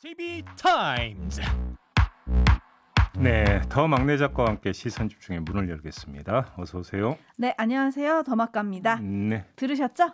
TV 타임즈. 네, 더 막내 작가와 함께 시선 집중의 문을 열겠습니다. 어서 오세요. 네, 안녕하세요. 더막갑니다. 네, 들으셨죠?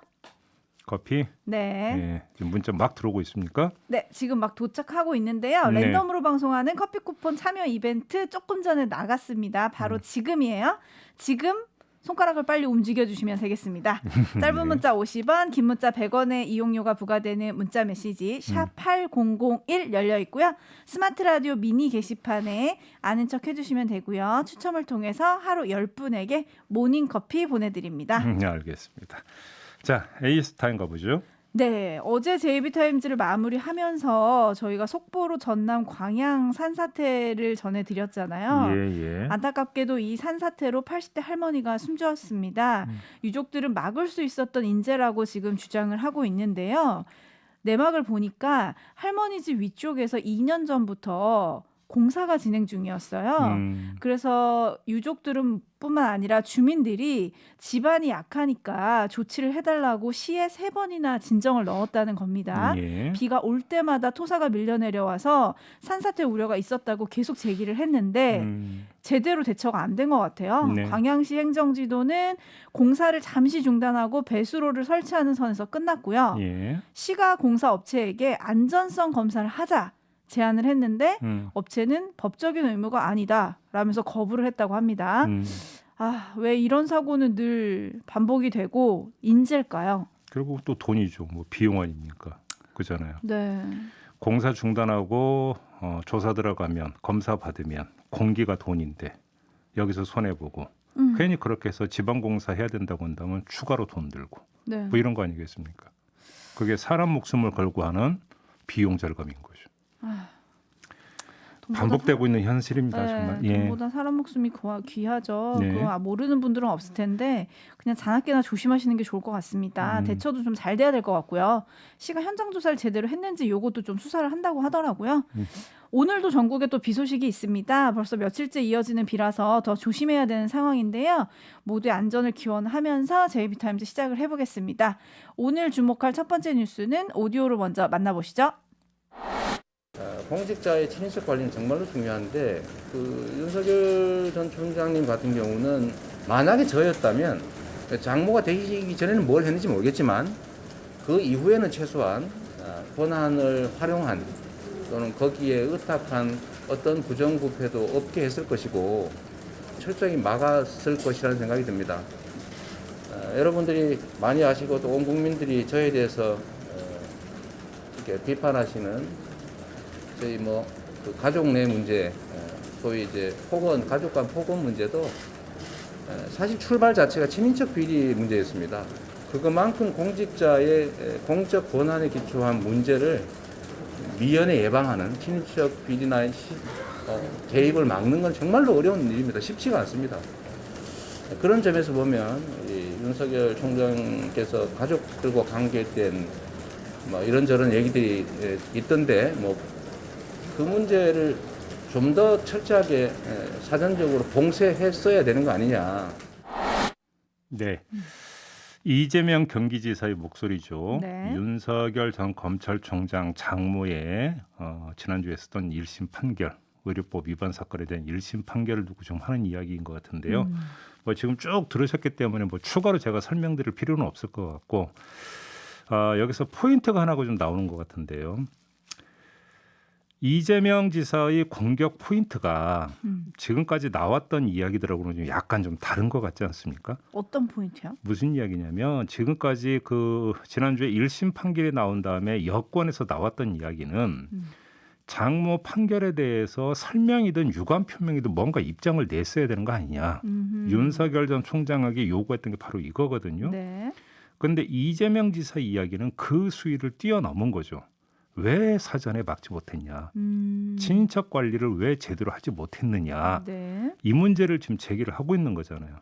커피. 네. 네, 지금 문자 막 들어오고 있습니까? 네, 지금 막 도착하고 있는데요. 네. 랜덤으로 방송하는 커피 쿠폰 참여 이벤트 조금 전에 나갔습니다. 바로 지금이에요. 지금 손가락을 빨리 움직여주시면 되겠습니다. 짧은 문자 50원, 긴 문자 100원의 이용료가 부과되는 문자 메시지 샵 8001 열려 있고요. 스마트 라디오 미니 게시판에 아는 척 해주시면 되고요. 추첨을 통해서 하루 10분에게 모닝커피 보내드립니다. 네, 알겠습니다. 자, AS 타임 가보죠. 네, 어제 JB타임즈를 마무리하면서 저희가 속보로 전남 광양 산사태를 전해드렸잖아요. 예. 안타깝게도 이 산사태로 80대 할머니가 숨졌습니다. 유족들은 막을 수 있었던 인재라고 지금 주장을 하고 있는데요. 내막을 보니까 할머니 집 위쪽에서 2년 전부터 공사가 진행 중이었어요. 그래서 유족들은 뿐만 아니라 주민들이 집안이 약하니까 조치를 해달라고 시에 3번이나 진정을 넣었다는 겁니다. 예. 비가 올 때마다 토사가 밀려내려와서 산사태 우려가 있었다고 계속 제기를 했는데 제대로 대처가 안 된 것 같아요. 네. 광양시 행정지도는 공사를 잠시 중단하고 배수로를 설치하는 선에서 끝났고요. 예. 시가 공사 업체에게 안전성 검사를 하자 제안을 했는데 업체는 법적인 의무가 아니다 라면서 거부를 했다고 합니다. 왜 이런 사고는 늘 반복이 되고 인재일까요? 결국 또 돈이죠. 뭐 비용 아닙니까? 그잖아요. 네. 공사 중단하고 조사 들어가면 검사 받으면 공기가 돈인데 여기서 손해 보고 괜히 그렇게 해서 지방 공사 해야 된다고 한다면 추가로 돈 들고 네. 뭐 이런 거 아니겠습니까? 그게 사람 목숨을 걸고 하는 비용 절감인 거죠. 반복되고 있는 현실입니다. 정말. 예. 돈보다 사람 목숨이 귀하죠. 네. 그거 모르는 분들은 없을 텐데 그냥 자나깨나 조심하시는 게 좋을 것 같습니다. 대처도 좀 잘 돼야 될 것 같고요. 시가 현장 조사를 제대로 했는지 요것도 좀 수사를 한다고 하더라고요. 오늘도 전국에 또 비 소식이 있습니다. 벌써 며칠째 이어지는 비라서 더 조심해야 되는 상황인데요. 모두의 안전을 기원하면서 JB타임즈 시작을 해보겠습니다. 오늘 주목할 첫 번째 뉴스는 오디오로 먼저 만나보시죠. 공직자의 친인척 관리는 정말로 중요한데 윤석열 전 총장님 같은 경우는 만약에 저였다면 장모가 되기 전에는 뭘 했는지 모르겠지만 그 이후에는 최소한 권한을 활용한 또는 거기에 의탁한 어떤 부정부패도 없게 했을 것이고 철저히 막았을 것이라는 생각이 듭니다. 여러분들이 많이 아시고 또 온 국민들이 저에 대해서 이렇게 비판하시는 저희 그 가족 내 문제, 소위 이제 폭언, 가족 간 폭언 문제도 사실 출발 자체가 친인척 비리 문제였습니다. 그것만큼 공직자의 공적 권한에 기초한 문제를 미연에 예방하는 친인척 비리나 개입을 막는 건 정말로 어려운 일입니다. 쉽지가 않습니다. 그런 점에서 보면 윤석열 총장께서 가족들과 관계된 이런저런 얘기들이 있던데 그 문제를 좀 더 철저하게 사전적으로 봉쇄했어야 되는 거 아니냐. 네. 이재명 경기지사의 목소리죠. 네. 윤석열 전 검찰총장 장모의 지난주에 했었던 1심 판결, 의료법 위반 사건에 대한 1심 판결을 두고 좀 하는 이야기인 것 같은데요. 지금 쭉 들으셨기 때문에 추가로 제가 설명드릴 필요는 없을 것 같고 여기서 포인트가 하나가 좀 나오는 것 같은데요. 이재명 지사의 공격 포인트가 지금까지 나왔던 이야기들하고는 좀 약간 좀 다른 것 같지 않습니까? 어떤 포인트요? 무슨 이야기냐면 지금까지 지난주에 1심 판결이 나온 다음에 여권에서 나왔던 이야기는 장모 판결에 대해서 설명이든 유감 표명이든 뭔가 입장을 냈어야 되는 거 아니냐. 윤석열 전 총장에게 요구했던 게 바로 이거거든요. 네. 그런데 이재명 지사 이야기는 그 수위를 뛰어넘은 거죠. 왜 사전에 막지 못했냐. 친인척 관리를 왜 제대로 하지 못했느냐. 네. 이 문제를 지금 제기를 하고 있는 거잖아요.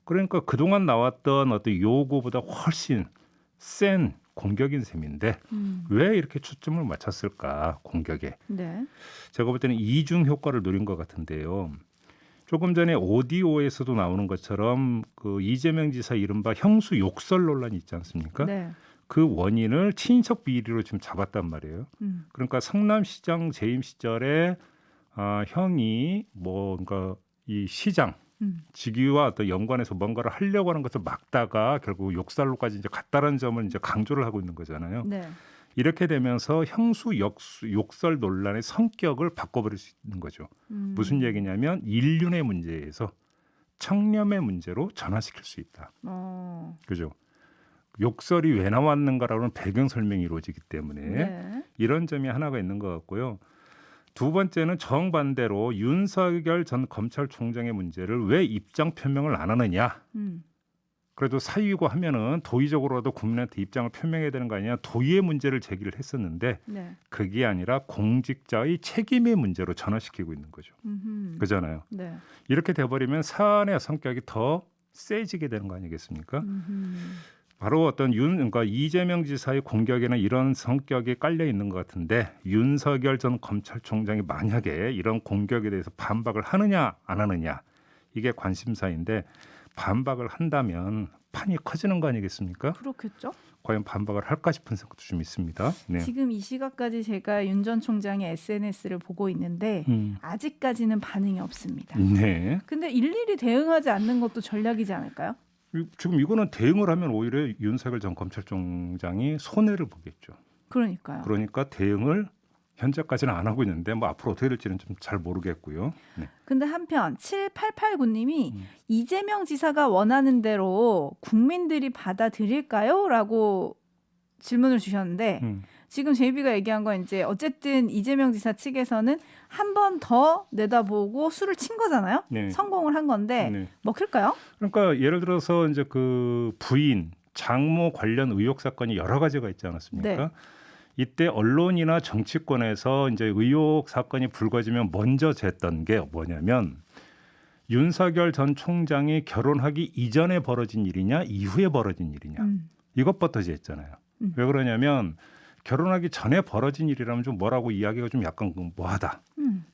그러니까 그동안 나왔던 어떤 요구보다 훨씬 센 공격인 셈인데 왜 이렇게 초점을 맞췄을까 공격에. 네. 제가 볼 때는 이중 효과를 노린 것 같은데요. 조금 전에 오디오에서도 나오는 것처럼 그 이재명 지사 이른바 형수 욕설 논란이 있지 않습니까? 네. 그 원인을 친인척 비리로 지금 잡았단 말이에요. 그러니까 성남시장 재임 시절에 형이 뭔가 이 시장 직위와 어떤 연관해서 뭔가를 하려고 하는 것을 막다가 결국 욕설로까지 이제 갔다라는 점을 이제 강조를 하고 있는 거잖아요. 네. 이렇게 되면서 형수 욕설 논란의 성격을 바꿔버릴 수 있는 거죠. 무슨 얘기냐면 인륜의 문제에서 청렴의 문제로 전환시킬 수 있다. 그죠? 욕설이 왜 나왔는가라는 배경 설명이 이루어지기 때문에 네. 이런 점이 하나가 있는 것 같고요. 두 번째는 정반대로 윤석열 전 검찰총장의 문제를 왜 입장 표명을 안 하느냐. 그래도 사유고 하면은 도의적으로라도 국민한테 입장을 표명해야 되는 거 아니냐. 도의의 문제를 제기를 했었는데 네. 그게 아니라 공직자의 책임의 문제로 전환시키고 있는 거죠. 그잖아요. 네. 이렇게 돼버리면 사안의 성격이 더 세지게 되는 거 아니겠습니까? 바로 어떤 그러니까 이재명 지사의 공격에는 이런 성격이 깔려 있는 것 같은데 윤석열 전 검찰총장이 만약에 이런 공격에 대해서 반박을 하느냐 안 하느냐 이게 관심사인데 반박을 한다면 판이 커지는 거 아니겠습니까? 그렇겠죠. 과연 반박을 할까 싶은 생각도 좀 있습니다. 네. 지금 이 시각까지 제가 윤 전 총장의 SNS를 보고 있는데 아직까지는 반응이 없습니다. 네. 근데 일일이 대응하지 않는 것도 전략이지 않을까요? 지금 이거는 대응을 하면 오히려 윤석열 전 검찰총장이 손해를 보겠죠. 그러니까요. 그러니까 대응을 현재까지는 안 하고 있는데 뭐 앞으로 어떻게 될지는 좀 잘 모르겠고요. 네. 근데 한편 7889님이 이재명 지사가 원하는 대로 국민들이 받아들일까요? 라고 질문을 주셨는데 지금 제이비가 얘기한 건 이제 어쨌든 이재명 지사 측에서는 한 번 더 내다보고 수를 친 거잖아요. 네. 성공을 한 건데 네. 먹힐까요? 그러니까 예를 들어서 이제 그 부인 장모 관련 의혹 사건이 여러 가지가 있지 않았습니까? 네. 이때 언론이나 정치권에서 이제 의혹 사건이 불거지면 먼저 쟀던 게 뭐냐면 윤석열 전 총장이 결혼하기 이전에 벌어진 일이냐 이후에 벌어진 일이냐 이것부터 쟀잖아요. 왜 그러냐면 결혼하기 전에 벌어진 일이라면 좀 뭐라고 이야기가 좀 약간 뭐하다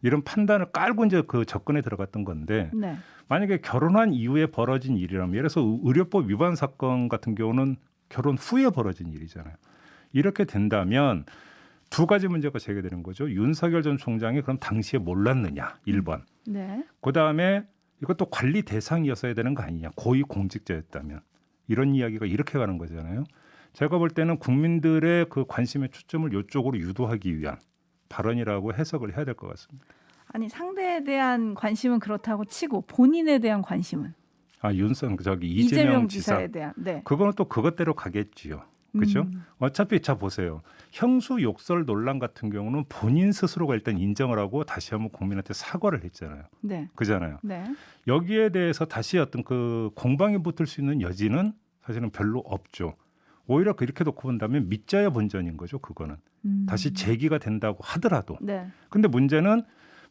이런 판단을 깔고 이제 그 접근에 들어갔던 건데 네. 만약에 결혼한 이후에 벌어진 일이라면 예를 들어서 의료법 위반 사건 같은 경우는 결혼 후에 벌어진 일이잖아요. 이렇게 된다면 두 가지 문제가 제기되는 거죠. 윤석열 전 총장이 그럼 당시에 몰랐느냐 1번. 네. 그다음에 이것도 관리 대상이었어야 되는 거 아니냐. 고위 공직자였다면. 이런 이야기가 이렇게 가는 거잖아요. 제가 볼 때는 국민들의 그 관심의 초점을 이쪽으로 유도하기 위한 발언이라고 해석을 해야 될 것 같습니다. 아니 상대에 대한 관심은 그렇다고 치고 본인에 대한 관심은 이재명 지사. 지사에 대한 네. 그거는 또 그것대로 가겠지요. 그렇죠? 어차피 자 보세요. 형수 욕설 논란 같은 경우는 본인 스스로가 일단 인정을 하고 다시 한번 국민한테 사과를 했잖아요. 네. 그잖아요. 네. 여기에 대해서 다시 어떤 그 공방이 붙을 수 있는 여지는 사실은 별로 없죠. 오히려 그렇게 놓고 본다면 믿자야 본전인 거죠. 그거는 다시 제기가 된다고 하더라도. 네. 근데 문제는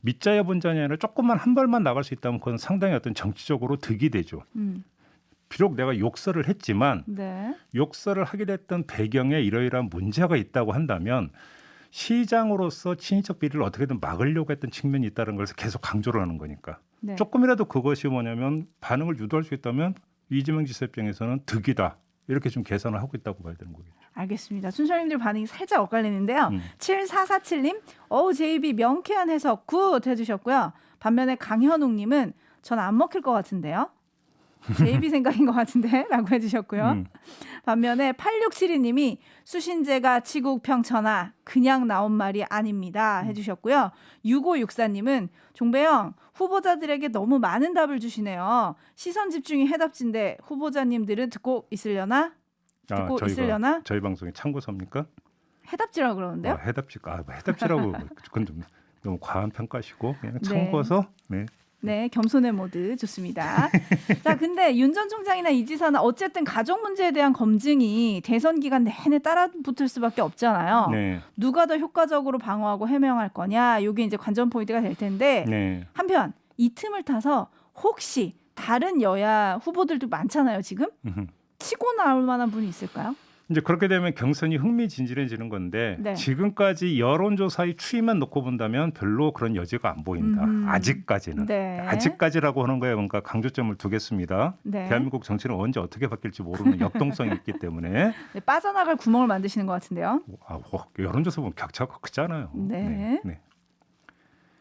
믿자야 본전이 아니라 조금만 한 발만 나갈 수 있다면 그건 상당히 어떤 정치적으로 득이 되죠. 비록 내가 욕설을 했지만 네. 욕설을 하게 됐던 배경에 이러이러한 문제가 있다고 한다면 시장으로서 친인척 비리를 어떻게든 막으려고 했던 측면이 있다는 것을 계속 강조를 하는 거니까 네. 조금이라도 그것이 뭐냐면 반응을 유도할 수 있다면 이재명 지사 입장에서는 득이다. 이렇게 좀 계산을 하고 있다고 봐야 되는 거겠죠. 알겠습니다. 춘철님들 반응이 살짝 엇갈리는데요. 7447님, JB 명쾌한 해석 굿 해주셨고요. 반면에 강현웅님은 전 안 먹힐 것 같은데요. JB 생각인 것 같은데 라고 해주셨고요. 반면에 8672님이 수신제가 치국평천하 그냥 나온 말이 아닙니다 해주셨고요. 6564님은 종배영 후보자들에게 너무 많은 답을 주시네요. 시선 집중이 해답지인데 후보자님들은 듣고 있으려나? 듣고 있으려나? 저희 방송에 참고서입니까? 해답지라고 그러는데요. 해답지라고 그건 좀 너무 과한 평가시고 그냥 참고서. 네. 네, 겸손의 모드 좋습니다. 자, 근데 윤 전 총장이나 이 지사는 어쨌든 가족 문제에 대한 검증이 대선 기간 내내 따라붙을 수밖에 없잖아요. 네. 누가 더 효과적으로 방어하고 해명할 거냐, 이게 이제 관전 포인트가 될 텐데 네. 한편 이 틈을 타서 혹시 다른 여야 후보들도 많잖아요, 지금 치고 나올 만한 분이 있을까요? 이제 그렇게 되면 경선이 흥미진진해지는 건데 네. 지금까지 여론조사의 추이만 놓고 본다면 별로 그런 여지가 안 보인다. 아직까지는. 네. 아직까지라고 하는 거에 뭔가 강조점을 두겠습니다. 네. 대한민국 정치는 언제 어떻게 바뀔지 모르는 역동성이 있기 때문에 네, 빠져나갈 구멍을 만드시는 것 같은데요. 여론조사 보면 격차가 크잖아요. 네. 네.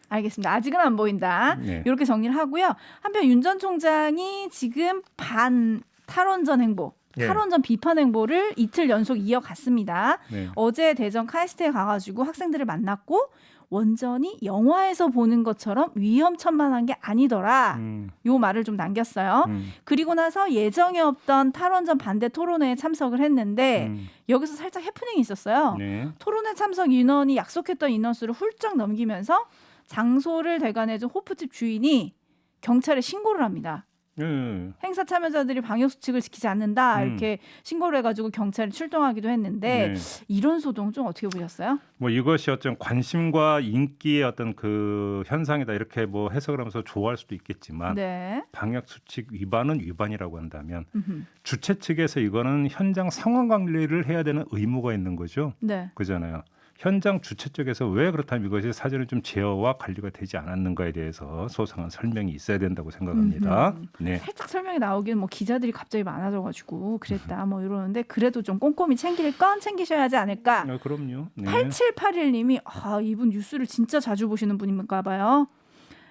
알겠습니다. 아직은 안 보인다. 네. 이렇게 정리를 하고요. 한편 윤 전 총장이 지금 반 탈원전 행보, 예. 탈원전 비판 행보를 이틀 연속 이어갔습니다. 네. 어제 대전 카이스트에 가가지고 학생들을 만났고 원전이 영화에서 보는 것처럼 위험천만한 게 아니더라. 요 말을 좀 남겼어요. 그리고 나서 예정에 없던 탈원전 반대 토론회에 참석을 했는데 여기서 살짝 해프닝이 있었어요. 네. 토론회 참석 인원이 약속했던 인원수를 훌쩍 넘기면서 장소를 대관해준 호프집 주인이 경찰에 신고를 합니다. 네. 행사 참여자들이 방역 수칙을 지키지 않는다 이렇게 신고를 해가지고 경찰이 출동하기도 했는데 네. 이런 소동 좀 어떻게 보셨어요? 뭐 이것이 어떤 관심과 인기의 어떤 그 현상이다 이렇게 뭐 해석을 하면서 좋아할 수도 있겠지만 네. 방역 수칙 위반은 위반이라고 한다면 음흠. 주최 측에서 이거는 현장 상황 관리를 해야 되는 의무가 있는 거죠. 네. 그잖아요. 현장 주최 쪽에서 왜 그렇다면 이것이 사전에 좀 제어와 관리가 되지 않았는가에 대해서 소상한 설명이 있어야 된다고 생각합니다. 네. 살짝 설명이 나오기는 뭐 기자들이 갑자기 많아져가지고 그랬다 뭐 이러는데 그래도 좀 꼼꼼히 챙길 건 챙기셔야 하지 않을까. 그럼요. 네. 8781님이 이분 뉴스를 진짜 자주 보시는 분인가 봐요.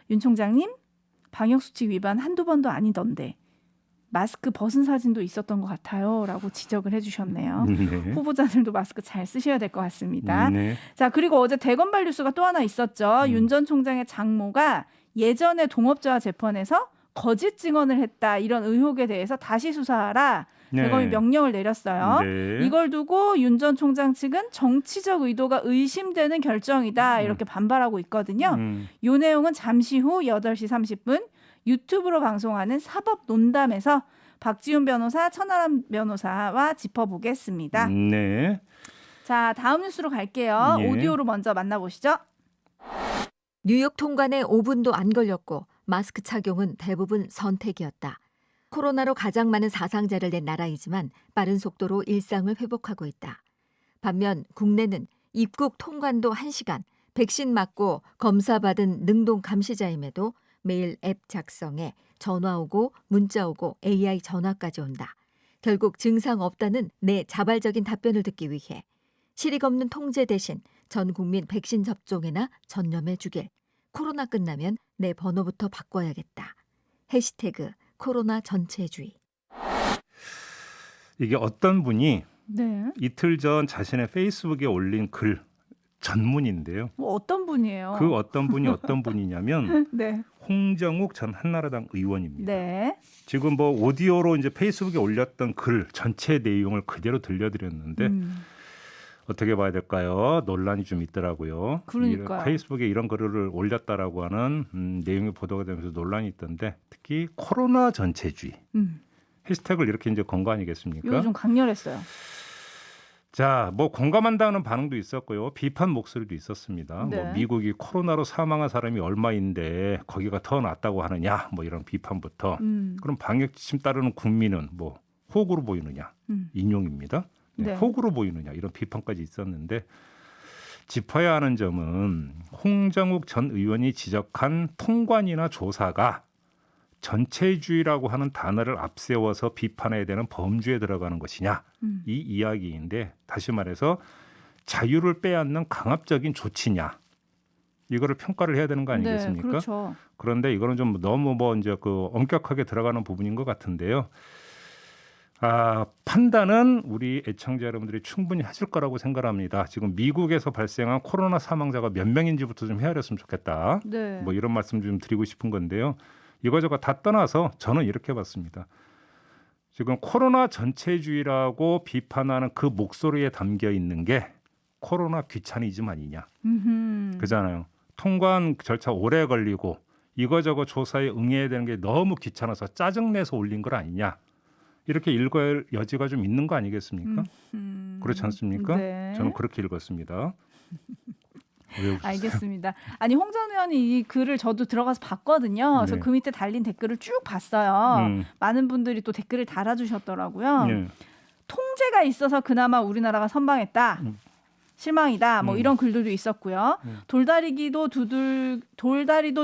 윤 총장님 방역수칙 위반 한두 번도 아니던데 마스크 벗은 사진도 있었던 것 같아요 라고 지적을 해주셨네요. 네. 후보자들도 마스크 잘 쓰셔야 될 것 같습니다. 네. 자, 그리고 어제 대검발 뉴스가 또 하나 있었죠. 윤 전 총장의 장모가 예전에 동업자와 재판에서 거짓 증언을 했다 이런 의혹에 대해서 다시 수사하라 대검이 명령을 내렸어요. 네. 이걸 두고 윤 전 총장 측은 정치적 의도가 의심되는 결정이다 이렇게 반발하고 있거든요. 이 내용은 잠시 후 8시 30분 유튜브로 방송하는 사법논담에서 박지훈 변호사, 천하람 변호사와 짚어보겠습니다. 네. 자, 다음 뉴스로 갈게요. 예. 오디오로 먼저 만나보시죠. 뉴욕 통관에 5분도 안 걸렸고 마스크 착용은 대부분 선택이었다. 코로나로 가장 많은 사상자를 낸 나라이지만 빠른 속도로 일상을 회복하고 있다. 반면 국내는 입국 통관도 1시간, 백신 맞고 검사받은 능동 감시자임에도 매일 앱 작성에 전화 오고 문자 오고 AI 전화까지 온다. 결국 증상 없다는 내 자발적인 답변을 듣기 위해 실익 없는 통제 대신 전 국민 백신 접종에나 전념해 주길. 코로나 끝나면 내 번호부터 바꿔야겠다. 해시태그 코로나 전체주의. 이게 어떤 분이 네. 이틀 전 자신의 페이스북에 올린 글 전문인데요. 뭐 어떤 분이에요? 그 어떤 분이 어떤 분이냐면 네. 홍정욱 전 한나라당 의원입니다. 네. 지금 뭐 오디오로 이제 페이스북에 올렸던 글 전체 내용을 그대로 들려드렸는데 어떻게 봐야 될까요? 논란이 좀 있더라고요. 그러니까요. 페이스북에 이런 글을 올렸다라고 하는 내용이 보도가 되면서 논란이 있던데 특히 코로나 전체주의 해시태그를 이렇게 이제 건 거 아니겠습니까? 이거 좀 강렬했어요. 자, 뭐 공감한다는 반응도 있었고요. 비판 목소리도 있었습니다. 네. 뭐 미국이 코로나로 사망한 사람이 얼마인데 거기가 더 낫다고 하느냐, 뭐 이런 비판부터. 그럼 방역 지침 따르는 국민은 뭐 호구로 보이느냐, 인용입니다. 네, 네. 호구로 보이느냐 이런 비판까지 있었는데 짚어야 하는 점은 홍정욱 전 의원이 지적한 통관이나 조사가 전체주의라고 하는 단어를 앞세워서 비판해야 되는 범주에 들어가는 것이냐 이 이야기인데 다시 말해서 자유를 빼앗는 강압적인 조치냐 이거를 평가를 해야 되는 거 아니겠습니까? 네, 그렇죠. 그런데 이거는 좀 너무 뭐 이제 그 엄격하게 들어가는 부분인 것 같은데요. 판단은 우리 애청자 여러분들이 충분히 하실 거라고 생각합니다. 지금 미국에서 발생한 코로나 사망자가 몇 명인지부터 좀 헤아렸으면 좋겠다. 네. 뭐 이런 말씀 좀 드리고 싶은 건데요. 이거저거 다 떠나서 저는 이렇게 봤습니다. 지금 코로나 전체주의라고 비판하는 그 목소리에 담겨 있는 게 코로나 귀차니즘 아니냐. 그잖아요. 통관 절차 오래 걸리고 이거저거 조사에 응해야 되는 게 너무 귀찮아서 짜증내서 올린 거 아니냐. 이렇게 읽을 여지가 좀 있는 거 아니겠습니까? 그렇지 않습니까? 네. 저는 그렇게 읽었습니다. 왜 웃으세요? 알겠습니다. 아니 홍 전 의원이 이 글을 저도 들어가서 봤거든요. 그래서 네. 그 밑에 달린 댓글을 쭉 봤어요. 많은 분들이 또 댓글을 달아주셨더라고요. 네. 통제가 폐지가 있어서 그나마 우리나라가 선방했다. 실망이다. 뭐 이런 글들도 있었고요. 돌다리도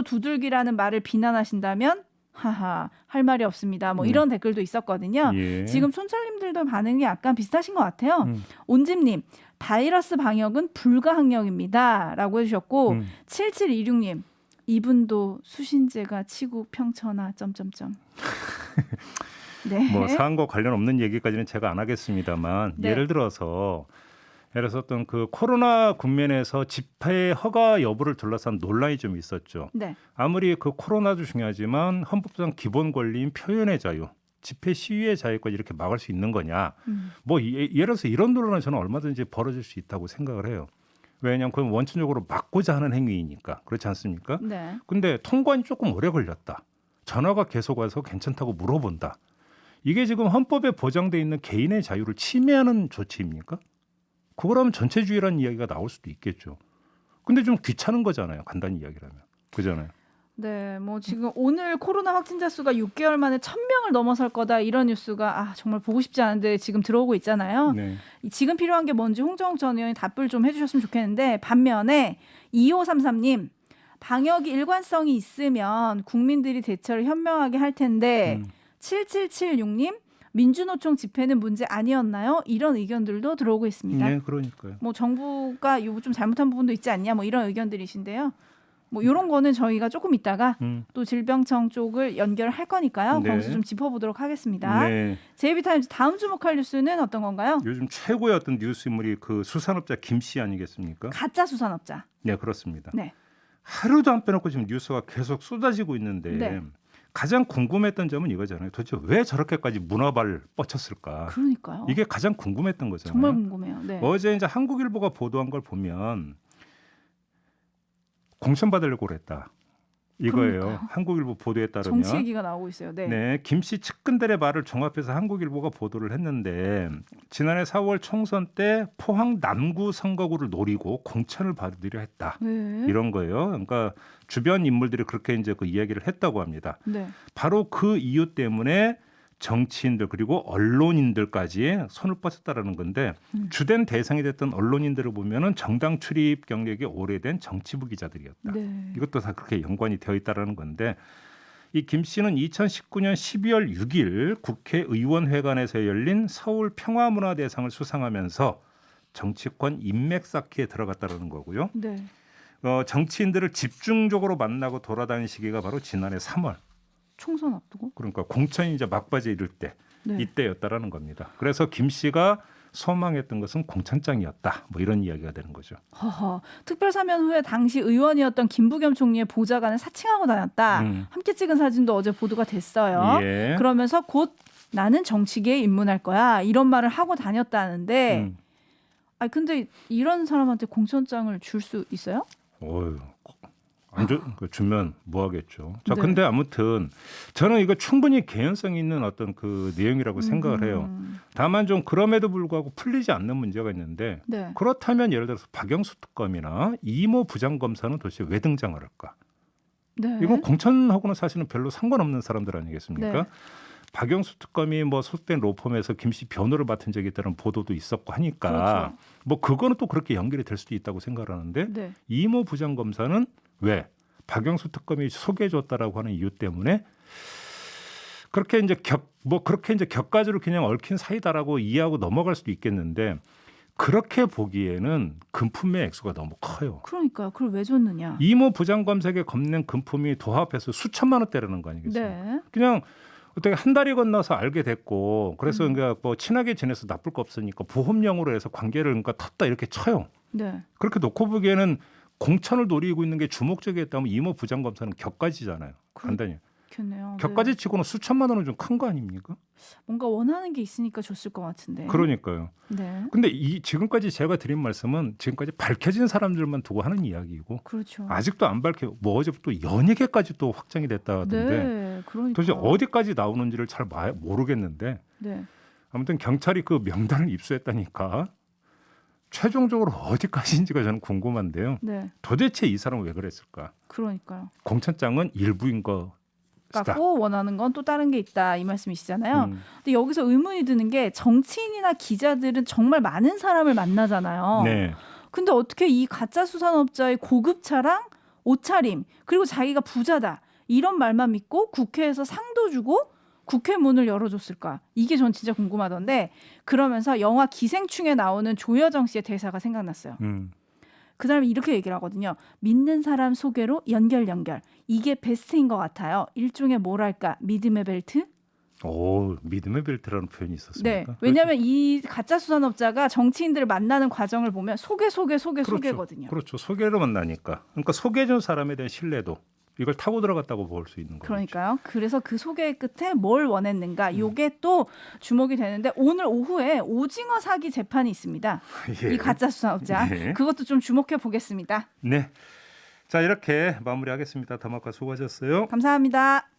두들기라는 말을 비난하신다면 하하 할 말이 없습니다. 뭐 이런 댓글도 있었거든요. 예. 지금 촌철님들도 반응이 약간 비슷하신 것 같아요. 온집님 바이러스 방역은 불가항력입니다. 라고 해주셨고 7726님 이분도 수신제가 치구 평천하 점점점. 네. 뭐 사안과 관련 없는 얘기까지는 제가 안 하겠습니다만 네. 예를 들어서 어떤 그 코로나 국면에서 집회 허가 여부를 둘러싼 논란이 좀 있었죠. 네. 아무리 그 코로나도 중요하지만 헌법상 기본 권리인 표현의 자유, 집회 시위의 자유까지 이렇게 막을 수 있는 거냐? 뭐 예를 들어서 이런 논란은 저는 얼마든지 벌어질 수 있다고 생각을 해요. 왜냐하면 그건 원천적으로 막고자 하는 행위이니까 그렇지 않습니까? 네. 근데 통관이 조금 오래 걸렸다. 전화가 계속 와서 괜찮다고 물어본다. 이게 지금 헌법에 보장돼 있는 개인의 자유를 침해하는 조치입니까? 그거라면 전체주의라는 이야기가 나올 수도 있겠죠. 근데 좀 귀찮은 거잖아요. 간단히 이야기라면. 그잖아요. 네, 뭐 지금 오늘 코로나 확진자 수가 6개월 만에 1,000명을 넘어설 거다 이런 뉴스가 정말 보고 싶지 않은데 지금 들어오고 있잖아요. 네. 지금 필요한 게 뭔지 홍정욱 전 의원이 답을 좀 해주셨으면 좋겠는데 반면에 2533님 방역이 일관성이 있으면 국민들이 대처를 현명하게 할 텐데 7776님 민주노총 집회는 문제 아니었나요? 이런 의견들도 들어오고 있습니다. 네, 그러니까요. 뭐 정부가 이거 좀 잘못한 부분도 있지 않냐 뭐 이런 의견들이신데요. 뭐 이런 거는 저희가 조금 있다가 또 질병청 쪽을 연결할 거니까요. 네. 거기서 좀 짚어보도록 하겠습니다. 네. 제이비타임즈 다음 주목할 뉴스는 어떤 건가요? 요즘 최고의 어떤 뉴스인물이 그 수산업자 김 씨 아니겠습니까? 가짜 수산업자. 네, 그렇습니다. 네. 하루도 안 빼놓고 지금 뉴스가 계속 쏟아지고 있는데 네. 가장 궁금했던 점은 이거잖아요. 도대체 왜 저렇게까지 문어발 뻗쳤을까? 그러니까요. 이게 가장 궁금했던 거잖아요. 정말 궁금해요. 네. 어제 이제 한국일보가 보도한 걸 보면 공천 받으려고 그랬다. 이거예요. 그러니까요. 한국일보 보도에 따르면 정치 얘기가 나오고 있어요. 네. 네, 김 씨 측근들의 말을 종합해서 한국일보가 보도를 했는데 지난해 4월 총선 때 포항 남구 선거구를 노리고 공천을 받으려 했다. 네. 이런 거예요. 그러니까 주변 인물들이 그렇게 이제 그 이야기를 했다고 합니다. 네. 바로 그 이유 때문에 정치인들 그리고 언론인들까지 손을 뻗었다라는 건데 주된 대상이 됐던 언론인들을 보면은 정당 출입 경력이 오래된 정치부 기자들이었다. 네. 이것도 다 그렇게 연관이 되어 있다라는 건데 이 김 씨는 2019년 12월 6일 국회의원회관에서 열린 서울 평화문화대상을 수상하면서 정치권 인맥 쌓기에 들어갔다라는 거고요. 네. 정치인들을 집중적으로 만나고 돌아다닌 시기가 바로 지난해 3월. 총선 앞두고. 그러니까 공천이 이제 막바지에 이를 때 네. 이때였다라는 겁니다. 그래서 김 씨가 소망했던 것은 공천장이었다. 뭐 이런 이야기가 되는 거죠. 허허. 특별사면 후에 당시 의원이었던 김부겸 총리의 보좌관을 사칭하고 다녔다. 함께 찍은 사진도 어제 보도가 됐어요. 예. 그러면서 곧 나는 정치계에 입문할 거야. 이런 말을 하고 다녔다는데 근데 이런 사람한테 공천장을 줄 수 있어요? 어휴, 주면 뭐 하겠죠. 자, 네. 근데 아무튼 저는 이거 충분히 개연성 있는 어떤 그 내용이라고 생각을 해요. 다만 좀 그럼에도 불구하고 풀리지 않는 문제가 있는데 네. 그렇다면 예를 들어서 박영수 특검이나 이모 부장검사는 도대체 왜 등장을 할까? 네. 이건 공천하고는 사실은 별로 상관없는 사람들 아니겠습니까? 네. 박영수 특검이 뭐 소속된 로펌에서 김 씨 변호를 맡은 적이 있다는 보도도 있었고 하니까 그렇죠. 뭐 그거는 또 그렇게 연결이 될 수도 있다고 생각을 하는데 네. 이모 부장검사는 왜 박영수 특검이 소개해줬다라고 하는 이유 때문에 그렇게 이제 격가지로 그냥 얽힌 사이다라고 이해하고 넘어갈 수도 있겠는데 그렇게 보기에는 금품의 액수가 너무 커요. 그러니까요. 그걸 왜 줬느냐? 이모 부장검사에게 겁낸 금품이 도합해서 수천만 원대라는 거 아니겠어요? 네. 그냥 어떻게 한 달이 건너서 알게 됐고 그래서 그러니까 뭐 친하게 지내서 나쁠 거 없으니까 보험령으로 해서 관계를 그러니까 텄다 이렇게 쳐요. 네. 그렇게 놓고 보기에는 공천을 노리고 있는 게 주목적이었다면 이모 부장검사는 격가지잖아요. 간단히. 그렇겠네요. 격가지 네. 치고는 수천만 원은 좀 큰 거 아닙니까? 뭔가 원하는 게 있으니까 줬을 것 같은데. 그러니까요. 네. 근데 지금까지 제가 드린 말씀은 지금까지 밝혀진 사람들만 두고 하는 이야기이고 그렇죠. 아직도 안 밝혀 뭐 어제 또 연예계까지 또 확정이 됐다 하던데 네. 그러니까. 도대체 어디까지 나오는지를 잘 모르겠는데 네. 아무튼 경찰이 그 명단을 입수했다니까 최종적으로 어디까지인지가 저는 궁금한데요. 네. 도대체 이 사람은 왜 그랬을까? 그러니까요. 공천장은 일부인 거 같고 원하는 건 또 다른 게 있다 이 말씀이시잖아요. 근데 여기서 의문이 드는 게 정치인이나 기자들은 정말 많은 사람을 만나잖아요. 네. 근데 어떻게 이 가짜 수산업자의 고급 차랑 옷차림 그리고 자기가 부자다 이런 말만 믿고 국회에서 상도 주고 국회 문을 열어줬을까? 이게 전 진짜 궁금하던데 그러면서 영화 기생충에 나오는 조여정 씨의 대사가 생각났어요. 그 사람이 이렇게 얘기를 하거든요. 믿는 사람 소개로 연결. 이게 베스트인 것 같아요. 일종의 뭐랄까 믿음의 벨트? 오, 믿음의 벨트라는 표현이 있었습니까? 네. 왜냐하면 이 가짜 수산업자가 정치인들을 만나는 과정을 보면 소개거든요. 그렇죠. 소개로 만나니까. 그러니까 소개해준 사람에 대한 신뢰도 이걸 타고 들어갔다고 볼 수 있는 거죠. 그러니까요. 그래서 그 소개의 끝에 뭘 원했는가 이게 또 주목이 되는데 오늘 오후에 오징어 사기 재판이 있습니다. 예. 이 가짜 수산업자. 네. 그것도 좀 주목해 보겠습니다. 네. 자, 이렇게 마무리하겠습니다. 담화과 수고하셨어요. 감사합니다.